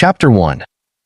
Chapter 1.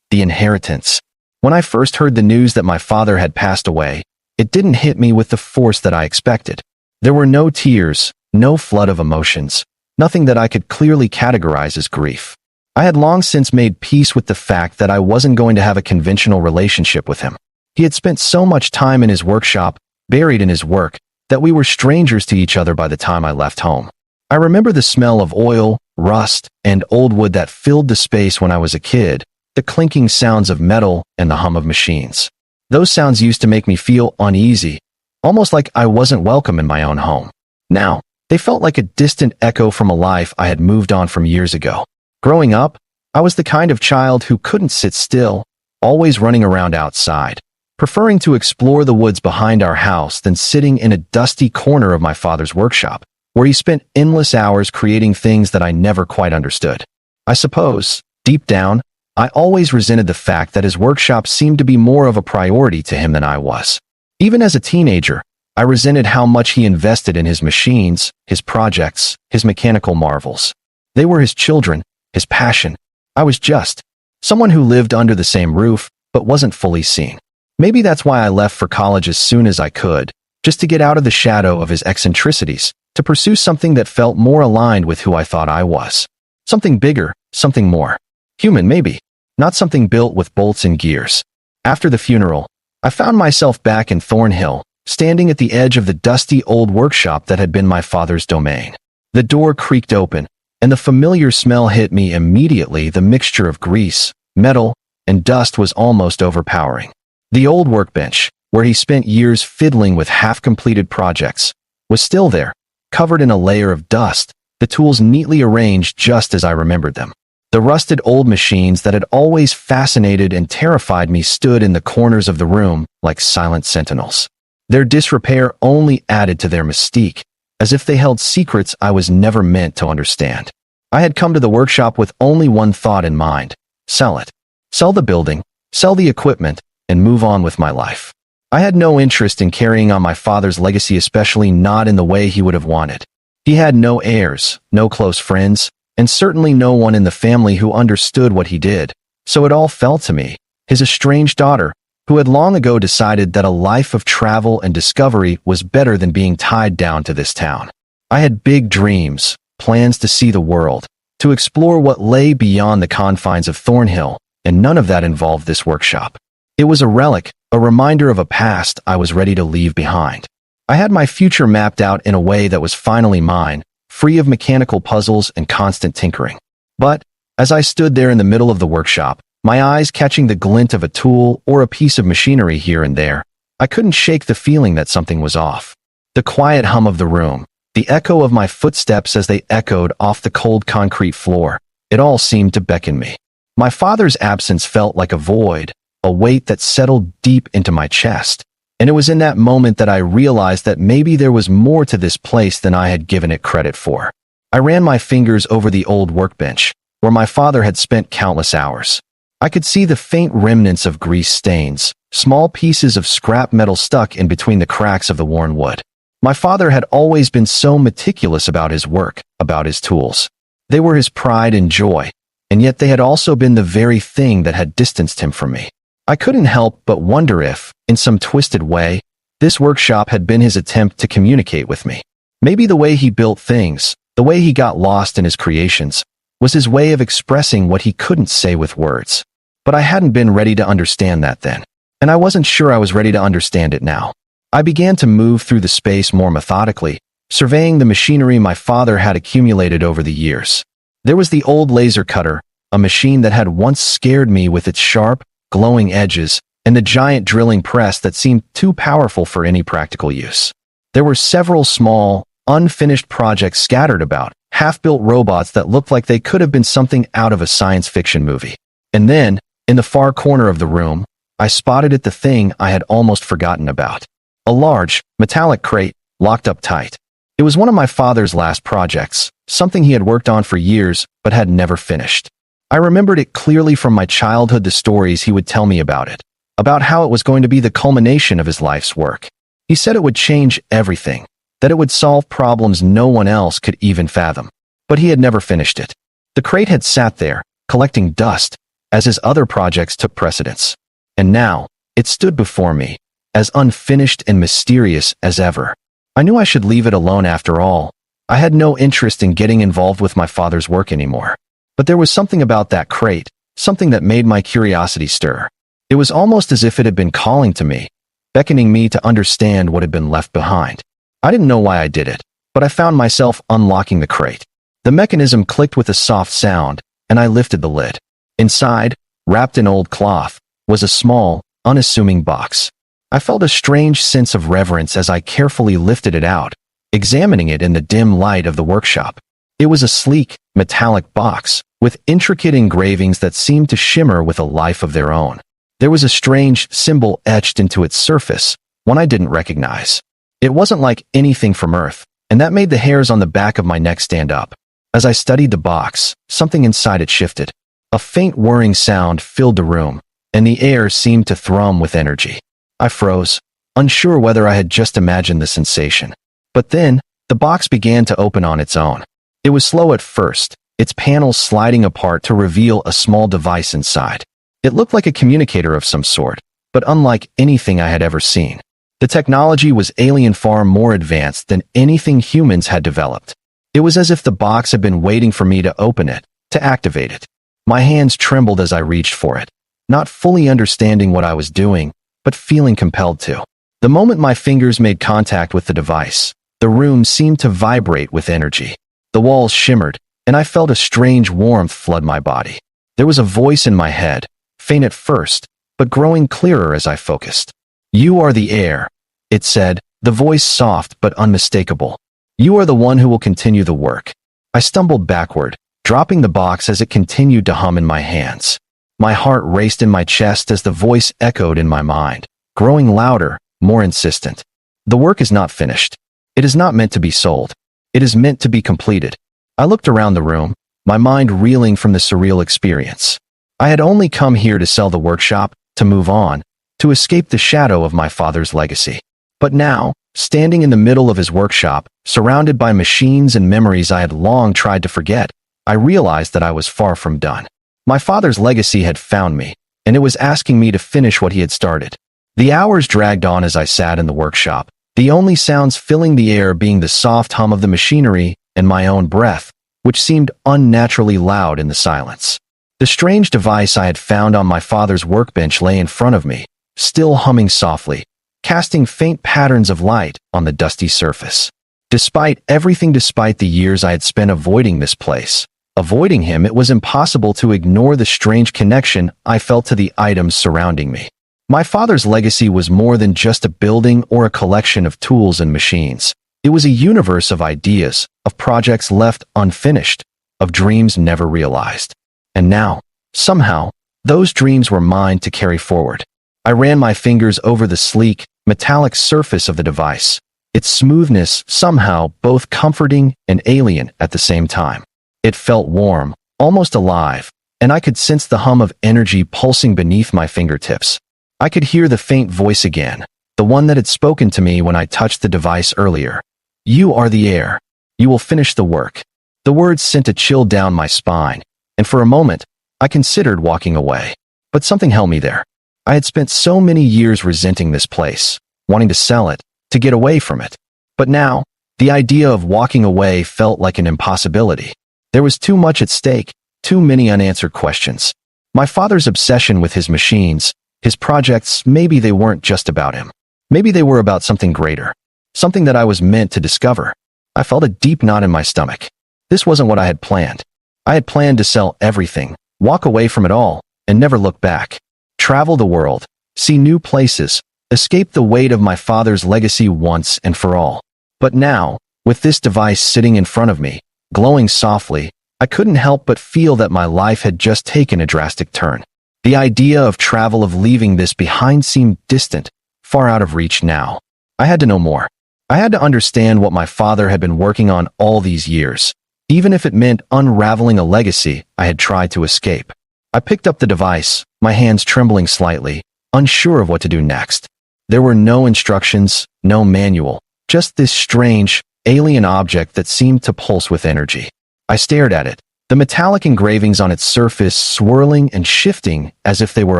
The Inheritance. When I first heard the news that my father had passed away, it didn't hit me with the force that I expected. There were no tears, no flood of emotions, nothing that I could clearly categorize as grief. I had long since made peace with the fact that I wasn't going to have a conventional relationship with him. He had spent so much time in his workshop, buried in his work, that we were strangers to each other by the time I left home. I remember the smell of oil, rust, and old wood that filled the space when I was a kid, the clinking sounds of metal and the hum of machines. Those sounds used to make me feel uneasy, almost like I wasn't welcome in my own home. Now, they felt like a distant echo from a life I had moved on from years ago. Growing up, I was the kind of child who couldn't sit still, always running around outside, preferring to explore the woods behind our house than sitting in a dusty corner of my father's workshop, where he spent endless hours creating things that I never quite understood. I suppose, deep down, I always resented the fact that his workshop seemed to be more of a priority to him than I was. Even as a teenager, I resented how much he invested in his machines, his projects, his mechanical marvels. They were his children, his passion. I was just someone who lived under the same roof, but wasn't fully seen. Maybe that's why I left for college as soon as I could, just to get out of the shadow of his eccentricities, to pursue something that felt more aligned with who I thought I was. Something bigger, something more human maybe, not something built with bolts and gears. After the funeral, I found myself back in Thornhill, standing at the edge of the dusty old workshop that had been my father's domain. The door creaked open, and the familiar smell hit me immediately. The mixture of grease, metal, and dust was almost overpowering. The old workbench, where he spent years fiddling with half-completed projects, was still there, covered in a layer of dust, the tools neatly arranged just as I remembered them. The rusted old machines that had always fascinated and terrified me stood in the corners of the room like silent sentinels. Their disrepair only added to their mystique, as if they held secrets I was never meant to understand. I had come to the workshop with only one thought in mind: sell it. Sell the building, sell the equipment, and move on with my life. I had no interest in carrying on my father's legacy, especially not in the way he would have wanted. He had no heirs, no close friends, and certainly no one in the family who understood what he did, so it all fell to me, his estranged daughter, who had long ago decided that a life of travel and discovery was better than being tied down to this town. I had big dreams, plans to see the world, to explore what lay beyond the confines of Thornhill, and none of that involved this workshop. It was a relic, a reminder of a past I was ready to leave behind. I had my future mapped out in a way that was finally mine, free of mechanical puzzles and constant tinkering. But, as I stood there in the middle of the workshop, my eyes catching the glint of a tool or a piece of machinery here and there, I couldn't shake the feeling that something was off. The quiet hum of the room, the echo of my footsteps as they echoed off the cold concrete floor, it all seemed to beckon me. My father's absence felt like a void, a weight that settled deep into my chest, and it was in that moment that I realized that maybe there was more to this place than I had given it credit for. I ran my fingers over the old workbench, where my father had spent countless hours. I could see the faint remnants of grease stains, small pieces of scrap metal stuck in between the cracks of the worn wood. My father had always been so meticulous about his work, about his tools. They were his pride and joy, and yet they had also been the very thing that had distanced him from me. I couldn't help but wonder if, in some twisted way, this workshop had been his attempt to communicate with me. Maybe the way he built things, the way he got lost in his creations, was his way of expressing what he couldn't say with words. But I hadn't been ready to understand that then, and I wasn't sure I was ready to understand it now. I began to move through the space more methodically, surveying the machinery my father had accumulated over the years. There was the old laser cutter, a machine that had once scared me with its sharp, glowing edges, and the giant drilling press that seemed too powerful for any practical use. There were several small, unfinished projects scattered about, half-built robots that looked like they could have been something out of a science fiction movie. And then, in the far corner of the room, I spotted the thing I had almost forgotten about. A large, metallic crate, locked up tight. It was one of my father's last projects, something he had worked on for years but had never finished. I remembered it clearly from my childhood, the stories he would tell me about it, about how it was going to be the culmination of his life's work. He said it would change everything, that it would solve problems no one else could even fathom. But he had never finished it. The crate had sat there, collecting dust, as his other projects took precedence. And now, it stood before me, as unfinished and mysterious as ever. I knew I should leave it alone after all. I had no interest in getting involved with my father's work anymore. But there was something about that crate, something that made my curiosity stir. It was almost as if it had been calling to me, beckoning me to understand what had been left behind. I didn't know why I did it, but I found myself unlocking the crate. The mechanism clicked with a soft sound, and I lifted the lid. Inside, wrapped in old cloth, was a small, unassuming box. I felt a strange sense of reverence as I carefully lifted it out, examining it in the dim light of the workshop. It was a sleek, metallic box, with intricate engravings that seemed to shimmer with a life of their own. There was a strange symbol etched into its surface, one I didn't recognize. It wasn't like anything from Earth, and that made the hairs on the back of my neck stand up. As I studied the box, something inside it shifted. A faint whirring sound filled the room, and the air seemed to thrum with energy. I froze, unsure whether I had just imagined the sensation. But then, the box began to open on its own. It was slow at first, its panels sliding apart to reveal a small device inside. It looked like a communicator of some sort, but unlike anything I had ever seen. The technology was alien, far more advanced than anything humans had developed. It was as if the box had been waiting for me to open it, to activate it. My hands trembled as I reached for it, not fully understanding what I was doing, but feeling compelled to. The moment my fingers made contact with the device, the room seemed to vibrate with energy. The walls shimmered, and I felt a strange warmth flood my body. There was a voice in my head, faint at first, but growing clearer as I focused. "You are the heir," it said, the voice soft but unmistakable. "You are the one who will continue the work." I stumbled backward, dropping the box as it continued to hum in my hands. My heart raced in my chest as the voice echoed in my mind, growing louder, more insistent. "The work is not finished. It is not meant to be sold. It is meant to be completed." I looked around the room, my mind reeling from the surreal experience. I had only come here to sell the workshop, to move on, to escape the shadow of my father's legacy. But now, standing in the middle of his workshop, surrounded by machines and memories I had long tried to forget, I realized that I was far from done. My father's legacy had found me, and it was asking me to finish what he had started. The hours dragged on as I sat in the workshop, the only sounds filling the air being the soft hum of the machinery and my own breath, which seemed unnaturally loud in the silence. The strange device I had found on my father's workbench lay in front of me, still humming softly, casting faint patterns of light on the dusty surface. Despite the years I had spent avoiding this place, avoiding him, it was impossible to ignore the strange connection I felt to the items surrounding me. My father's legacy was more than just a building or a collection of tools and machines. It was a universe of ideas, of projects left unfinished, of dreams never realized. And now, somehow, those dreams were mine to carry forward. I ran my fingers over the sleek, metallic surface of the device, its smoothness somehow both comforting and alien at the same time. It felt warm, almost alive, and I could sense the hum of energy pulsing beneath my fingertips. I could hear the faint voice again, the one that had spoken to me when I touched the device earlier. "You are the heir. You will finish the work." The words sent a chill down my spine, and for a moment, I considered walking away. But something held me there. I had spent so many years resenting this place, wanting to sell it, to get away from it. But now, the idea of walking away felt like an impossibility. There was too much at stake, too many unanswered questions. My father's obsession with his machines, his projects, maybe they weren't just about him. Maybe they were about something greater, something that I was meant to discover. I felt a deep knot in my stomach. This wasn't what I had planned. I had planned to sell everything, walk away from it all, and never look back. Travel the world, see new places, escape the weight of my father's legacy once and for all. But now, with this device sitting in front of me, glowing softly, I couldn't help but feel that my life had just taken a drastic turn. The idea of travel, of leaving this behind, seemed distant, far out of reach now. I had to know more. I had to understand what my father had been working on all these years, even if it meant unraveling a legacy I had tried to escape. I picked up the device, my hands trembling slightly, unsure of what to do next. There were no instructions, no manual, just this strange, alien object that seemed to pulse with energy. I stared at it, the metallic engravings on its surface swirling and shifting as if they were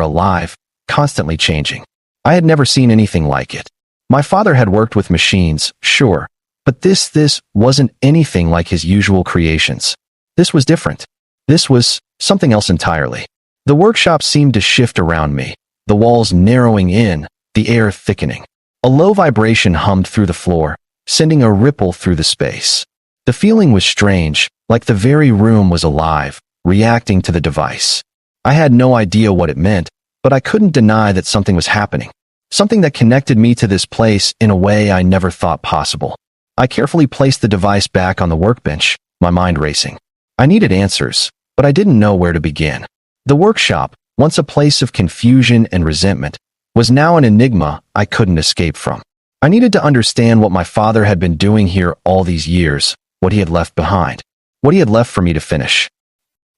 alive, constantly changing. I had never seen anything like it. My father had worked with machines, sure, but this wasn't anything like his usual creations. This was different. This was something else entirely. The workshop seemed to shift around me, the walls narrowing in, the air thickening. A low vibration hummed through the floor, sending a ripple through the space. The feeling was strange, like the very room was alive, reacting to the device. I had no idea what it meant, but I couldn't deny that something was happening. Something that connected me to this place in a way I never thought possible. I carefully placed the device back on the workbench, my mind racing. I needed answers, but I didn't know where to begin. The workshop, once a place of confusion and resentment, was now an enigma I couldn't escape from. I needed to understand what my father had been doing here all these years, what he had left behind, what he had left for me to finish.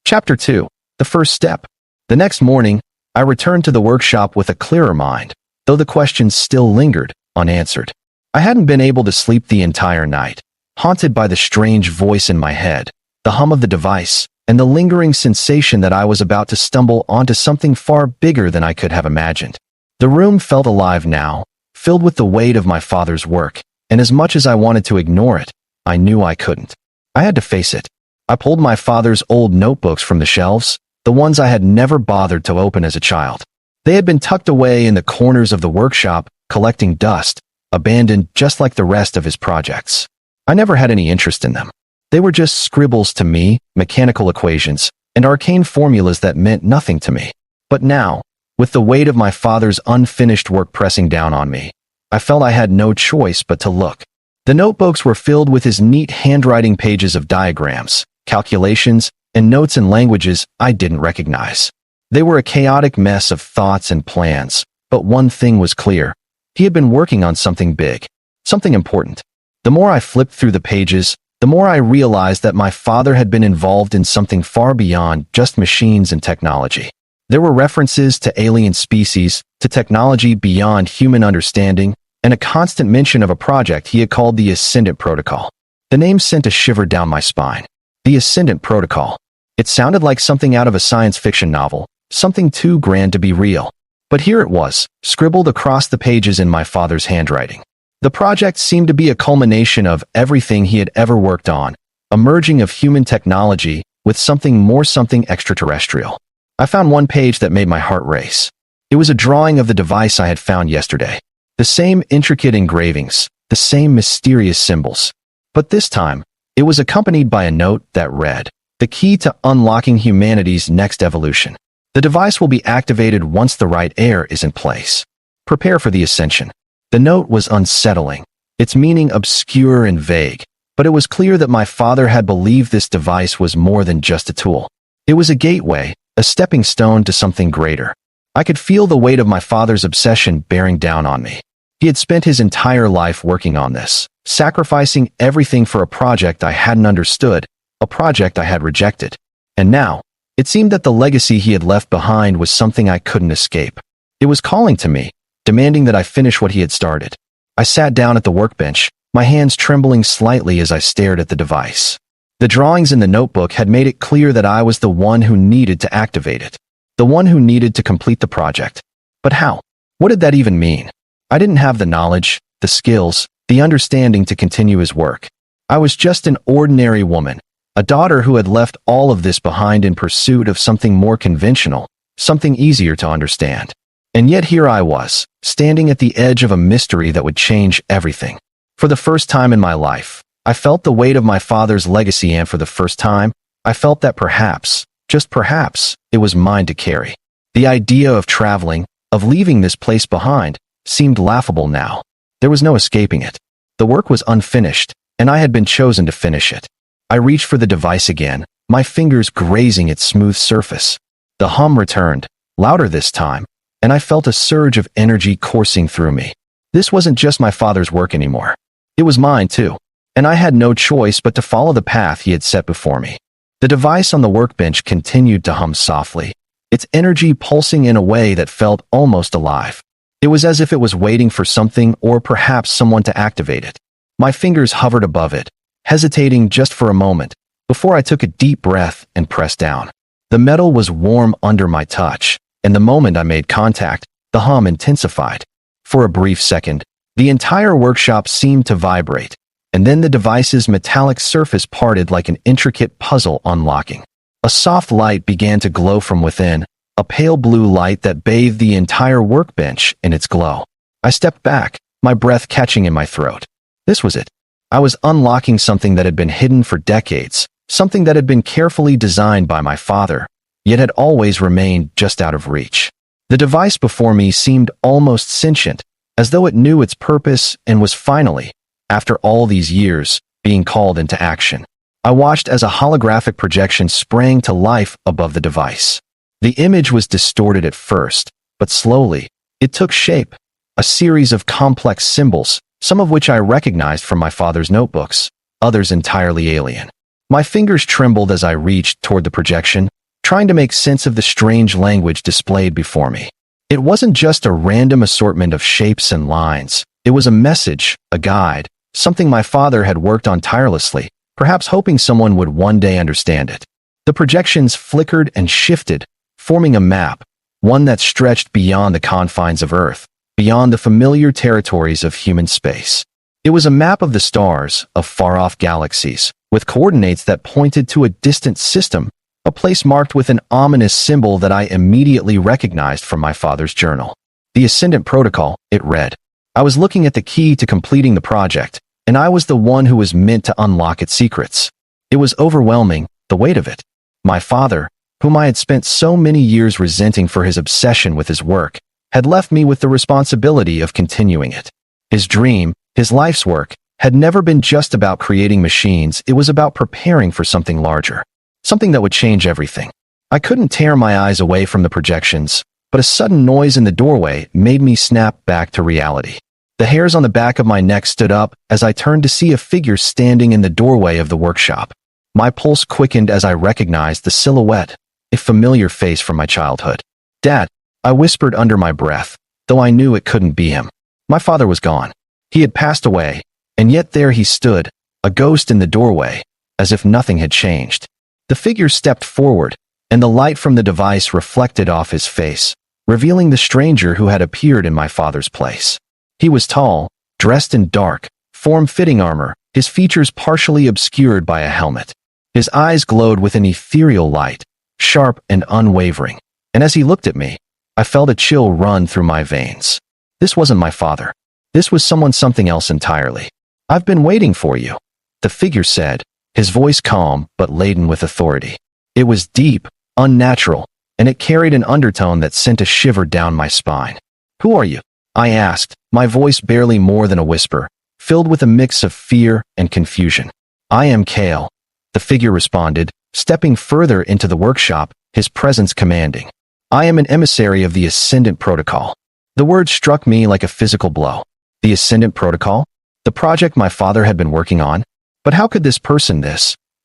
Chapter 2. The First Step. The next morning, I returned to the workshop with a clearer mind, though the questions still lingered, unanswered. I hadn't been able to sleep the entire night, haunted by the strange voice in my head, the hum of the device, and the lingering sensation that I was about to stumble onto something far bigger than I could have imagined. The room felt alive now, filled with the weight of my father's work, and as much as I wanted to ignore it, I knew I couldn't. I had to face it. I pulled my father's old notebooks from the shelves, the ones I had never bothered to open as a child. They had been tucked away in the corners of the workshop, collecting dust, abandoned just like the rest of his projects. I never had any interest in them. They were just scribbles to me, mechanical equations, and arcane formulas that meant nothing to me. But now, with the weight of my father's unfinished work pressing down on me, I felt I had no choice but to look. The notebooks were filled with his neat handwriting pages of diagrams, calculations, and notes in languages I didn't recognize. They were a chaotic mess of thoughts and plans, but one thing was clear. He had been working on something big, something important. The more I flipped through the pages, the more I realized that my father had been involved in something far beyond just machines and technology. There were references to alien species, to technology beyond human understanding, and a constant mention of a project he had called the Ascendant Protocol. The name sent a shiver down my spine. The Ascendant Protocol. It sounded like something out of a science fiction novel, something too grand to be real. But here it was, scribbled across the pages in my father's handwriting. The project seemed to be a culmination of everything he had ever worked on, a merging of human technology with something extraterrestrial. I found one page that made my heart race. It was a drawing of the device I had found yesterday. The same intricate engravings, the same mysterious symbols. But this time, it was accompanied by a note that read, "The key to unlocking humanity's next evolution. The device will be activated once the right air is in place. Prepare for the ascension." The note was unsettling, its meaning obscure and vague, but it was clear that my father had believed this device was more than just a tool. It was a gateway, a stepping stone to something greater. I could feel the weight of my father's obsession bearing down on me. He had spent his entire life working on this, sacrificing everything for a project I hadn't understood, a project I had rejected. And now, it seemed that the legacy he had left behind was something I couldn't escape. It was calling to me, demanding that I finish what he had started. I sat down at the workbench, my hands trembling slightly as I stared at the device. The drawings in the notebook had made it clear that I was the one who needed to activate it, the one who needed to complete the project. But how? What did that even mean? I didn't have the knowledge, the skills, the understanding to continue his work. I was just an ordinary woman, a daughter who had left all of this behind in pursuit of something more conventional, something easier to understand. And yet here I was, standing at the edge of a mystery that would change everything. For the first time in my life, I felt the weight of my father's legacy, and for the first time, I felt that perhaps, just perhaps, it was mine to carry. The idea of traveling, of leaving this place behind, seemed laughable now. There was no escaping it. The work was unfinished, and I had been chosen to finish it. I reached for the device again, my fingers grazing its smooth surface. The hum returned, louder this time, and I felt a surge of energy coursing through me. This wasn't just my father's work anymore. It was mine too, and I had no choice but to follow the path he had set before me. The device on the workbench continued to hum softly, its energy pulsing in a way that felt almost alive. It was as if it was waiting for something or perhaps someone to activate it. My fingers hovered above it, hesitating just for a moment, before I took a deep breath and pressed down. The metal was warm under my touch, and the moment I made contact, the hum intensified. For a brief second, the entire workshop seemed to vibrate, and then the device's metallic surface parted like an intricate puzzle unlocking. A soft light began to glow from within, a pale blue light that bathed the entire workbench in its glow. I stepped back, my breath catching in my throat. This was it. I was unlocking something that had been hidden for decades, something that had been carefully designed by my father, yet had always remained just out of reach. The device before me seemed almost sentient, as though it knew its purpose and was finally, after all these years, being called into action. I watched as a holographic projection sprang to life above the device. The image was distorted at first, but slowly, it took shape, a series of complex symbols, some of which I recognized from my father's notebooks, others entirely alien. My fingers trembled as I reached toward the projection, trying to make sense of the strange language displayed before me. It wasn't just a random assortment of shapes and lines. It was a message, a guide, something my father had worked on tirelessly, perhaps hoping someone would one day understand it. The projections flickered and shifted, forming a map, one that stretched beyond the confines of Earth, beyond the familiar territories of human space. It was a map of the stars, of far-off galaxies, with coordinates that pointed to a distant system, a place marked with an ominous symbol that I immediately recognized from my father's journal. The Ascendant Protocol, it read. I was looking at the key to completing the project, and I was the one who was meant to unlock its secrets. It was overwhelming, the weight of it. My father, whom I had spent so many years resenting for his obsession with his work, had left me with the responsibility of continuing it. His dream, his life's work, had never been just about creating machines. It was about preparing for something larger, something that would change everything. I couldn't tear my eyes away from the projections, but a sudden noise in the doorway made me snap back to reality. The hairs on the back of my neck stood up as I turned to see a figure standing in the doorway of the workshop. My pulse quickened as I recognized the silhouette, a familiar face from my childhood. "Dad," I whispered under my breath, though I knew it couldn't be him. My father was gone. He had passed away, and yet there he stood, a ghost in the doorway, as if nothing had changed. The figure stepped forward, and the light from the device reflected off his face, revealing the stranger who had appeared in my father's place. He was tall, dressed in dark, form-fitting armor, his features partially obscured by a helmet. His eyes glowed with an ethereal light, sharp and unwavering, and as he looked at me, I felt a chill run through my veins. This wasn't my father. This was something else entirely. "I've been waiting for you," the figure said, his voice calm but laden with authority. It was deep, unnatural, and it carried an undertone that sent a shiver down my spine. "Who are you?" I asked, my voice barely more than a whisper, filled with a mix of fear and confusion. "I am Kale," the figure responded, stepping further into the workshop, his presence commanding. "I am an emissary of the Ascendant Protocol." The word struck me like a physical blow. The Ascendant Protocol? The project my father had been working on? But how could this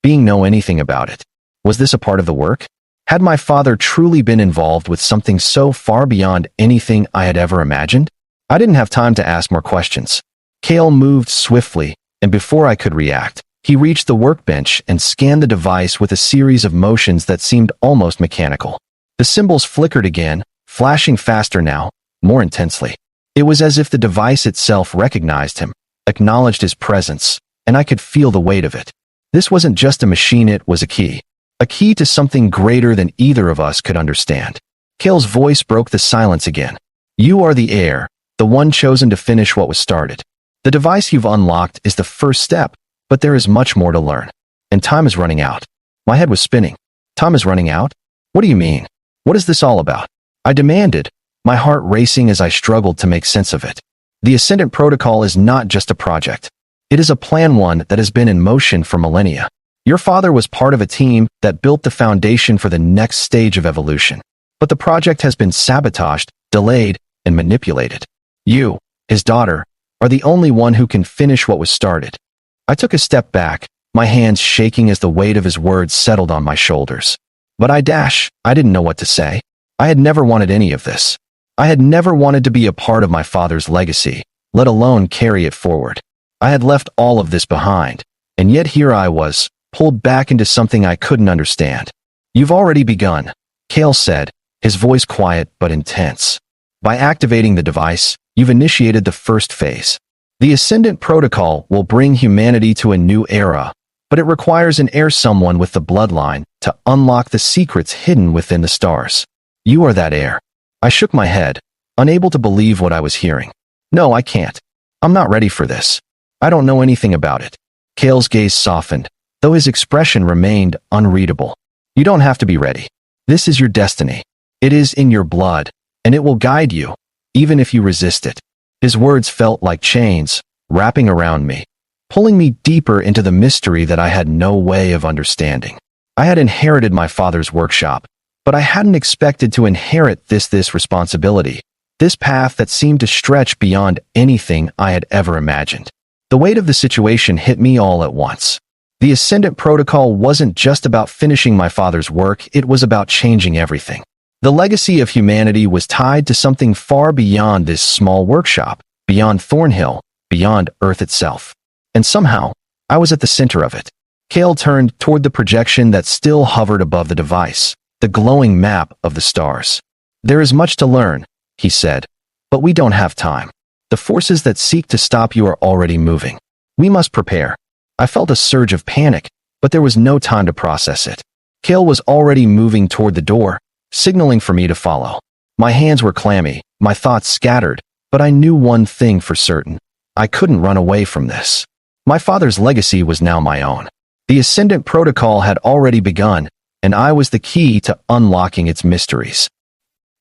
being know anything about it? Was this a part of the work? Had my father truly been involved with something so far beyond anything I had ever imagined? I didn't have time to ask more questions. Kale moved swiftly, and before I could react, he reached the workbench and scanned the device with a series of motions that seemed almost mechanical. The symbols flickered again, flashing faster now, more intensely. It was as if the device itself recognized him, acknowledged his presence, and I could feel the weight of it. This wasn't just a machine, it was a key. A key to something greater than either of us could understand. Kale's voice broke the silence again. "You are the heir, the one chosen to finish what was started. The device you've unlocked is the first step, but there is much more to learn. And time is running out." My head was spinning. "Time is running out? What do you mean? What is this all about?" I demanded, my heart racing as I struggled to make sense of it. The Ascendant Protocol is not just a project. It is a plan, one that has been in motion for millennia. Your father was part of a team that built the foundation for the next stage of evolution. But the project has been sabotaged, delayed, and manipulated. You, his daughter, are the only one who can finish what was started. I took a step back, my hands shaking as the weight of his words settled on my shoulders. But I didn't know what to say. I had never wanted any of this. I had never wanted to be a part of my father's legacy, let alone carry it forward. I had left all of this behind, and yet here I was, pulled back into something I couldn't understand. You've already begun, Kale said, his voice quiet but intense. By activating the device, you've initiated the first phase. The Ascendant Protocol will bring humanity to a new era, but it requires an heir, someone with the bloodline, to unlock the secrets hidden within the stars. You are that heir. I shook my head, unable to believe what I was hearing. No, I can't. I'm not ready for this. I don't know anything about it. Kale's gaze softened, though his expression remained unreadable. You don't have to be ready. This is your destiny. It is in your blood, and it will guide you, even if you resist it. His words felt like chains, wrapping around me, pulling me deeper into the mystery that I had no way of understanding. I had inherited my father's workshop, but I hadn't expected to inherit this responsibility, this path that seemed to stretch beyond anything I had ever imagined. The weight of the situation hit me all at once. The Ascendant Protocol wasn't just about finishing my father's work, it was about changing everything. The legacy of humanity was tied to something far beyond this small workshop, beyond Thornhill, beyond Earth itself. And somehow, I was at the center of it. Kale turned toward the projection that still hovered above the device, the glowing map of the stars. There is much to learn, he said, but we don't have time. The forces that seek to stop you are already moving. We must prepare. I felt a surge of panic, but there was no time to process it. Kale was already moving toward the door, signaling for me to follow. My hands were clammy, my thoughts scattered, but I knew one thing for certain. I couldn't run away from this. My father's legacy was now my own. The Ascendant Protocol had already begun, and I was the key to unlocking its mysteries.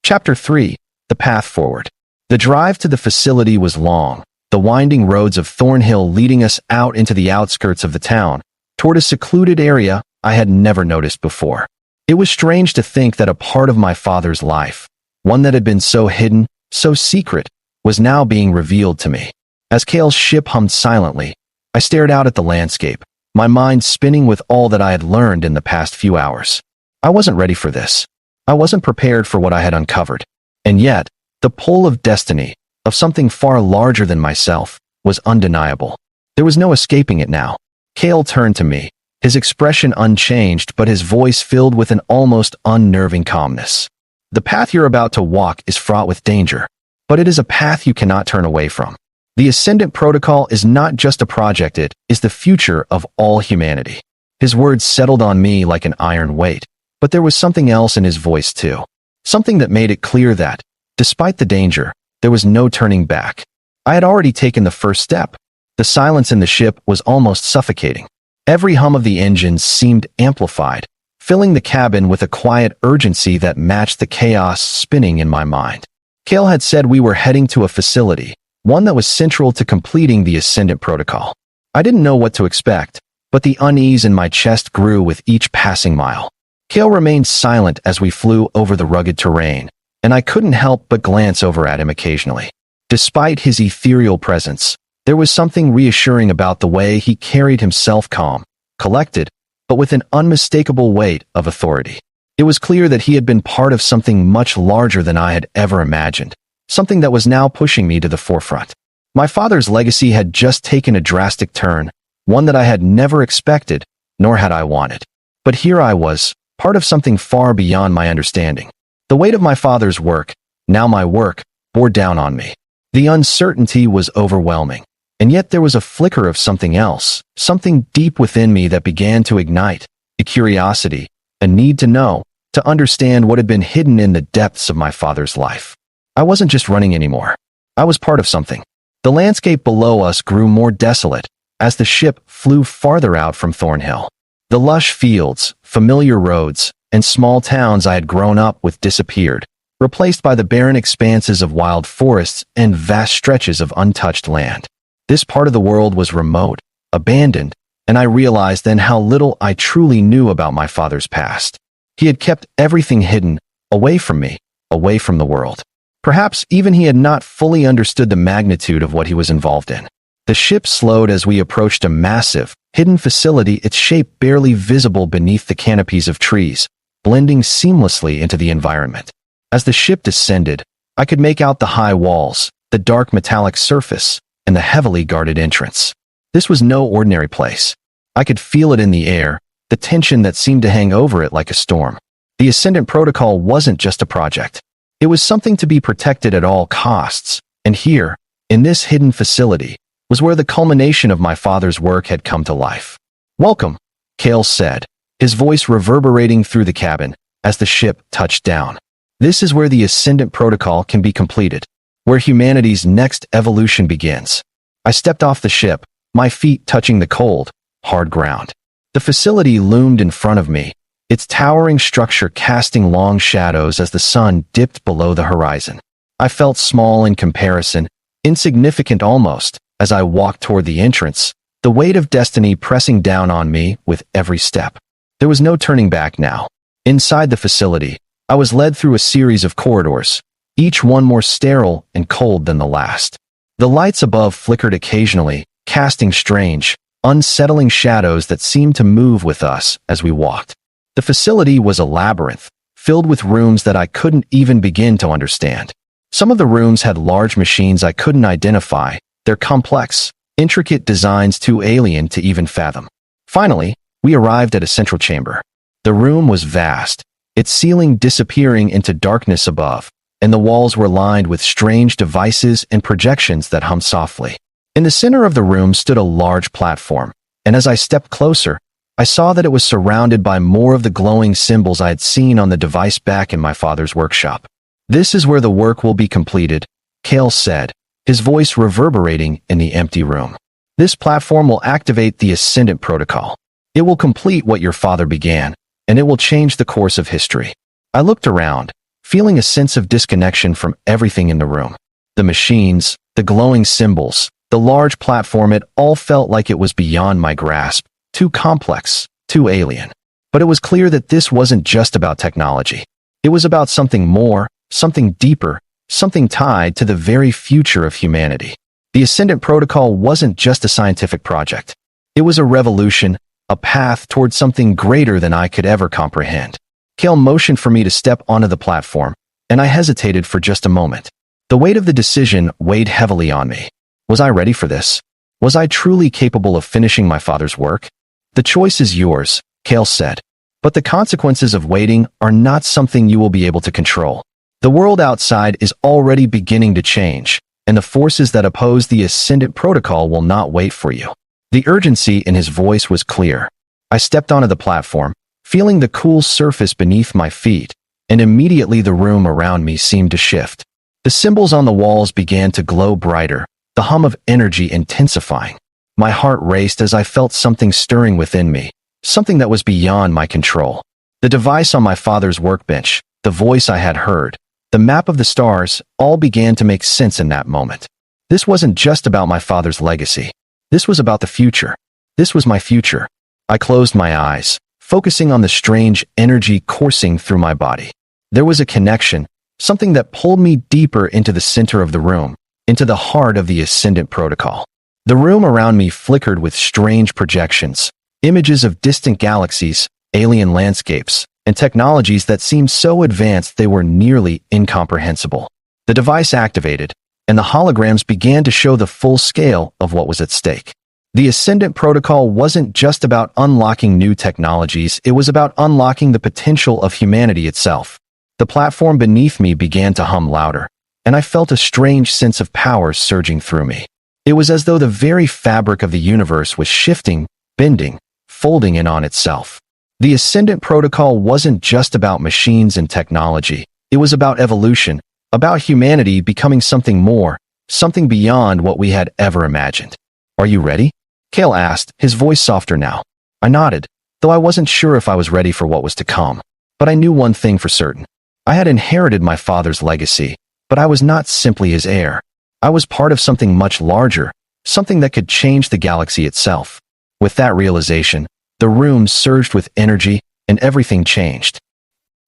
Chapter 3. The Path Forward. The drive to the facility was long, the winding roads of Thornhill leading us out into the outskirts of the town, toward a secluded area I had never noticed before. It was strange to think that a part of my father's life, one that had been so hidden, so secret, was now being revealed to me. As Kale's ship hummed silently, I stared out at the landscape, my mind spinning with all that I had learned in the past few hours. I wasn't ready for this. I wasn't prepared for what I had uncovered. And yet, the pull of destiny, of something far larger than myself, was undeniable. There was no escaping it now. Kale turned to me, his expression unchanged but his voice filled with an almost unnerving calmness. The path you're about to walk is fraught with danger, but it is a path you cannot turn away from. The Ascendant Protocol is not just a project, it is the future of all humanity. His words settled on me like an iron weight, but there was something else in his voice too. Something that made it clear that, despite the danger, there was no turning back. I had already taken the first step. The silence in the ship was almost suffocating. Every hum of the engines seemed amplified, filling the cabin with a quiet urgency that matched the chaos spinning in my mind. Kale had said we were heading to a facility, one that was central to completing the Ascendant Protocol. I didn't know what to expect, but the unease in my chest grew with each passing mile. Kale remained silent as we flew over the rugged terrain, and I couldn't help but glance over at him occasionally. Despite his ethereal presence, there was something reassuring about the way he carried himself, calm, collected, but with an unmistakable weight of authority. It was clear that he had been part of something much larger than I had ever imagined, something that was now pushing me to the forefront. My father's legacy had just taken a drastic turn, one that I had never expected, nor had I wanted. But here I was, part of something far beyond my understanding. The weight of my father's work, now my work, bore down on me. The uncertainty was overwhelming, and yet there was a flicker of something else, something deep within me that began to ignite, a curiosity, a need to know, to understand what had been hidden in the depths of my father's life. I wasn't just running anymore. I was part of something. The landscape below us grew more desolate as the ship flew farther out from Thornhill. The lush fields, familiar roads, and small towns I had grown up with disappeared, replaced by the barren expanses of wild forests and vast stretches of untouched land. This part of the world was remote, abandoned, and I realized then how little I truly knew about my father's past. He had kept everything hidden, away from me, away from the world. Perhaps even he had not fully understood the magnitude of what he was involved in. The ship slowed as we approached a massive, hidden facility, its shape barely visible beneath the canopies of trees, blending seamlessly into the environment. As the ship descended, I could make out the high walls, the dark metallic surface, and the heavily guarded entrance. This was no ordinary place. I could feel it in the air, the tension that seemed to hang over it like a storm. The Ascendant Protocol wasn't just a project. It was something to be protected at all costs, and here, in this hidden facility, was where the culmination of my father's work had come to life. "Welcome," Kale said, his voice reverberating through the cabin as the ship touched down. "This is where the Ascendant Protocol can be completed, where humanity's next evolution begins." I stepped off the ship, my feet touching the cold, hard ground. The facility loomed in front of me, its towering structure casting long shadows as the sun dipped below the horizon. I felt small in comparison, insignificant almost, as I walked toward the entrance, the weight of destiny pressing down on me with every step. There was no turning back now. Inside the facility, I was led through a series of corridors, each one more sterile and cold than the last. The lights above flickered occasionally, casting strange, unsettling shadows that seemed to move with us as we walked. The facility was a labyrinth, filled with rooms that I couldn't even begin to understand. Some of the rooms had large machines I couldn't identify, their complex, intricate designs too alien to even fathom. Finally, we arrived at a central chamber. The room was vast, its ceiling disappearing into darkness above, and the walls were lined with strange devices and projections that hummed softly. In the center of the room stood a large platform, and as I stepped closer, I saw that it was surrounded by more of the glowing symbols I had seen on the device back in my father's workshop. "This is where the work will be completed," Kale said, his voice reverberating in the empty room. "This platform will activate the Ascendant Protocol. It will complete what your father began, and it will change the course of history." I looked around, feeling a sense of disconnection from everything in the room. The machines, the glowing symbols, the large platform, it all felt like it was beyond my grasp, too complex, too alien. But it was clear that this wasn't just about technology. It was about something more, something deeper, something tied to the very future of humanity. The Ascendant Protocol wasn't just a scientific project. It was a revolution, a path toward something greater than I could ever comprehend. Kale motioned for me to step onto the platform, and I hesitated for just a moment. The weight of the decision weighed heavily on me. Was I ready for this? Was I truly capable of finishing my father's work? "The choice is yours," Kale said, "but the consequences of waiting are not something you will be able to control. The world outside is already beginning to change, and the forces that oppose the Ascendant Protocol will not wait for you." The urgency in his voice was clear. I stepped onto the platform, feeling the cool surface beneath my feet, and immediately the room around me seemed to shift. The symbols on the walls began to glow brighter, the hum of energy intensifying. My heart raced as I felt something stirring within me, something that was beyond my control. The device on my father's workbench, the voice I had heard, the map of the stars, all began to make sense in that moment. This wasn't just about my father's legacy. This was about the future. This was my future. I closed my eyes, focusing on the strange energy coursing through my body. There was a connection, something that pulled me deeper into the center of the room, into the heart of the Ascendant Protocol. The room around me flickered with strange projections, images of distant galaxies, alien landscapes, and technologies that seemed so advanced they were nearly incomprehensible. The device activated, and the holograms began to show the full scale of what was at stake. The Ascendant Protocol wasn't just about unlocking new technologies, it was about unlocking the potential of humanity itself. The platform beneath me began to hum louder, and I felt a strange sense of power surging through me. It was as though the very fabric of the universe was shifting, bending, folding in on itself. The Ascendant Protocol wasn't just about machines and technology. It was about evolution, about humanity becoming something more, something beyond what we had ever imagined. "Are you ready?" Kale asked, his voice softer now. I nodded, though I wasn't sure if I was ready for what was to come. But I knew one thing for certain. I had inherited my father's legacy, but I was not simply his heir. I was part of something much larger, something that could change the galaxy itself. With that realization, the room surged with energy, and everything changed.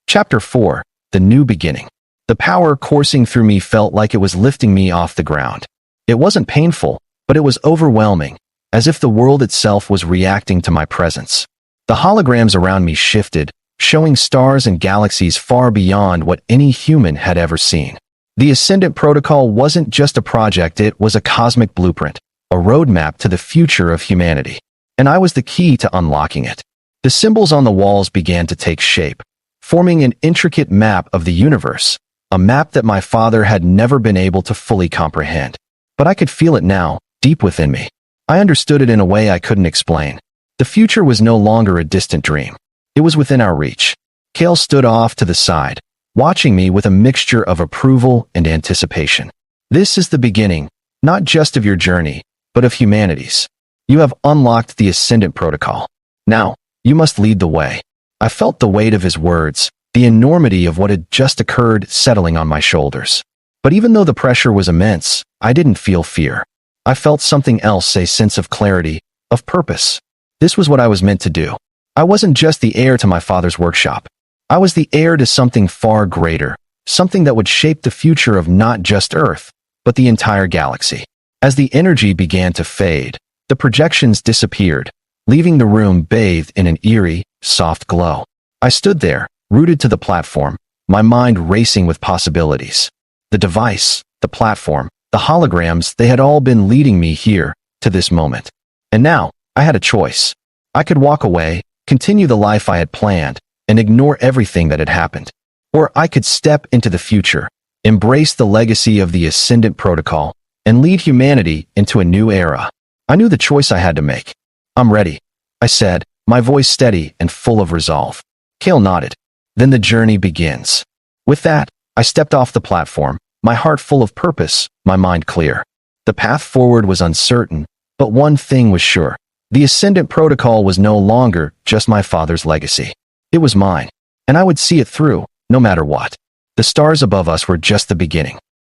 Chapter 4: The New Beginning. The power coursing through me felt like it was lifting me off the ground. It wasn't painful, but it was overwhelming, as if the world itself was reacting to my presence. The holograms around me shifted, showing stars and galaxies far beyond what any human had ever seen. The Ascendant Protocol wasn't just a project, it was a cosmic blueprint, a roadmap to the future of humanity. And I was the key to unlocking it. The symbols on the walls began to take shape, forming an intricate map of the universe, a map that my father had never been able to fully comprehend. But I could feel it now, deep within me. I understood it in a way I couldn't explain. The future was no longer a distant dream. It was within our reach. Kale stood off to the side, watching me with a mixture of approval and anticipation. This is the beginning, not just of your journey, but of humanity's. You have unlocked the Ascendant Protocol. Now, you must lead the way. I felt the weight of his words, the enormity of what had just occurred settling on my shoulders. But even though the pressure was immense, I didn't feel fear. I felt something else, a sense of clarity, of purpose. This was what I was meant to do. I wasn't just the heir to my father's workshop. I was the heir to something far greater, something that would shape the future of not just Earth, but the entire galaxy. As the energy began to fade, the projections disappeared, leaving the room bathed in an eerie, soft glow. I stood there, rooted to the platform, my mind racing with possibilities. The device, the platform, the holograms, they had all been leading me here, to this moment. And now, I had a choice. I could walk away, continue the life I had planned, and ignore everything that had happened. Or I could step into the future, embrace the legacy of the Ascendant Protocol, and lead humanity into a new era. I knew the choice I had to make. I'm ready, I said, my voice steady and full of resolve. Kale nodded. Then the journey begins. With that, I stepped off the platform, my heart full of purpose, my mind clear. The path forward was uncertain, but one thing was sure. The Ascendant Protocol was no longer just my father's legacy. It was mine, and I would see it through, no matter what. The stars above us were just the beginning.